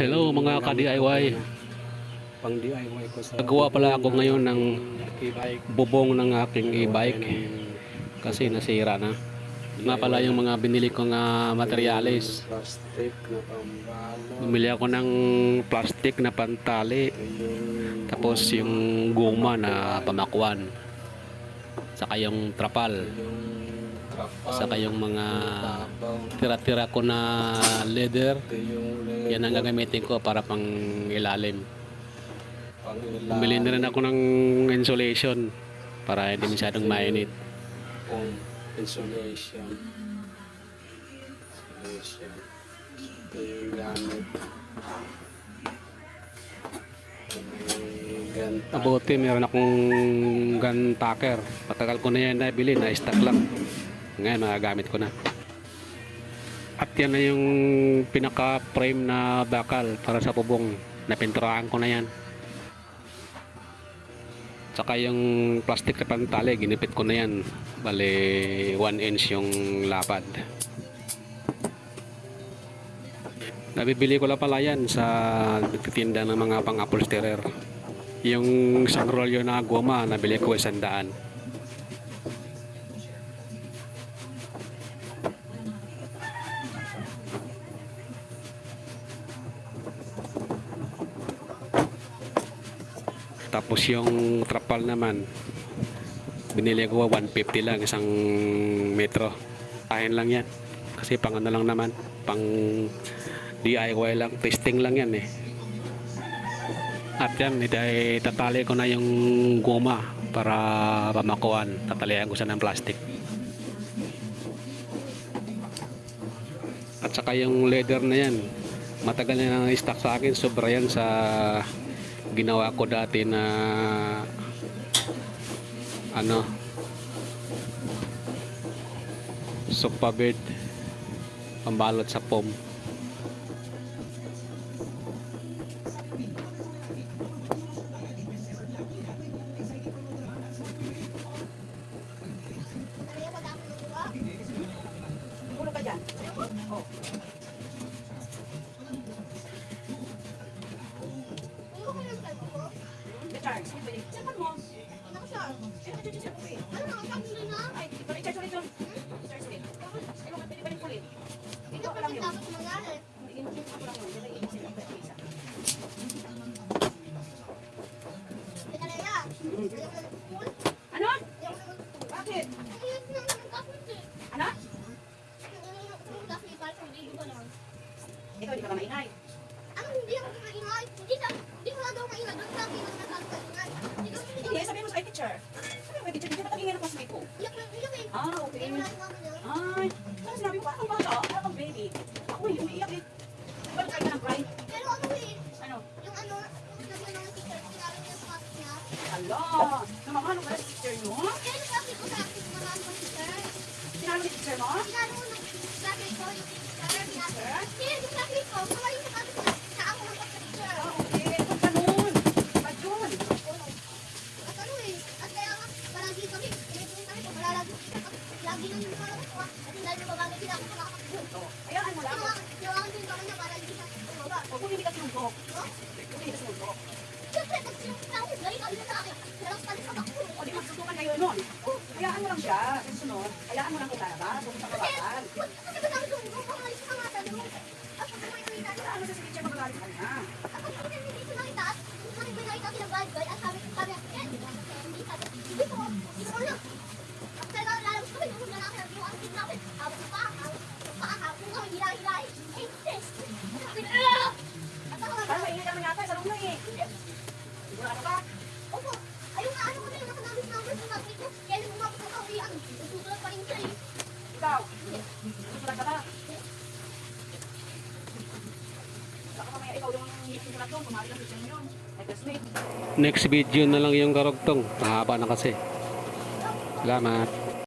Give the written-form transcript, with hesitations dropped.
Hello mga ka-DIY. Pang DIY ko sa Nagawa pala ako ngayon ng e-bike. bubong ng aking e-bike kasi nasira na. Nga pala yung mga binili kong materyales. Plastic na pambalo. Bumili ako ng plastic na pantali, Yung tapos yung guma na pamakwan, saka yung trapal, kapal. saka yung mga Babaw. tira-tira ko na leather. Ito yung Yan ang gagamitin ko para pang ilalim. pang-ilalim. Bumili na rin ako ng insulation para hindi masyadong mainit. Insulation. Insulation. Ito yung gamit. Ganta. Mabuti meron akong gun tacker. Patagal ko na yan nabili, na-stock lang. Ngayon magagamit ko na. At yan na yung pinaka-frame na bakal para sa bubong. Napinturahan ko na yan. Tsaka yung plastic na pantali, ginipit ko na yan. Bale, 1 inch yung lapad. Nabibili ko lang pala yan sa nagtitinda ng mga pang-upholsterer. Yung isang rolyo na goma, nabili ko 100. Tapos yung trapal naman, binili ko 150 lang isang metro. Kain lang yan. Kasi pang ano lang naman, pang DIY lang, testing lang yan eh. At yan, itatali ko na yung goma para pamakuan. Tatalian ko siya ng plastic. At saka yung leather na yan, matagal na nang stock sa akin. Sobra yan sa ginawa ko dati na sofa bed, pambalot sa foam. Ano? Bakit? Ano? Ikaw di ka ba maingay? Hindi ako maingay. Hindi ko na daw maingay. Doon sa akin ang nakakalingay. Hindi, sabihin mo sa teacher. Sabi mo kay teacher, hindi ka patagingin ng classmate ko. Iyak na iyak eh. Ah, okay. Kaya wala yung mama niya. Ay, kasi sinabi ko, parang bata, parang baby. Ako eh, umiiyak eh. Ba't kayo ka ng cry? Pero ano eh. Ano? Yung ano, sabi ng teacher, sinabi niya sa class niya. Ala, namamano ka sa teacher mo? Kaya nagsabi ko sa akin, marami ko teacher. Sinalo ni teacher mo? Sinalo ko nung sabi ko, yung teacher, kaya yung sabi ko, kaya yung sabi ko, na ako ng teacher. Ah, okay. Kung ganun. Ba't yun? At ano eh, at kaya nga, palagi kami, kami ko, malalagi lagi nang yung mga ko, at hindi na babagay sila ako makakapagod. Oh, ayaan mo lang. Yung din kami na para hindi siya tumaba. O kung hindi ka sinuntok. No? Kung hindi ka sinuntok. Siyempre, kasi yung tao, dahil kami na sa akin, nalang pala sa bakuro. O di magsusukan kayo nun. Hayaan mo lang siya. Sa sunod, hayaan mo lang kita ba? Kung sa kabataan. Kasi ba sabi ko, kung pangalis sa mga tanong, at pag may nakita Kaya ano sa si teacher magagalit ka na? at pag hindi ko nakita, at kung may nakita ko ng bad guy, at sabi hindi sabi, hindi ko na. At talaga lalabas ko, yung mga nakita yung ang team namin, habang pa, habang kami hilay-hilay, eh, test. Sabi na, at ako Parang mainit naman yata sa luna eh. Sigurado ka? opo, ayun nga, ano ko na yung nakanabis namin sa sabi ko, kaya nung umabot ko kawian, nagsusulat pa rin siya eh. Ikaw? Susulat ka ba? Baka mamaya ikaw yung susulat doon. Kumari lang sa inyo. Ay, classmate. Next video na lang yung karugtong. Mahaba na kasi. Salamat.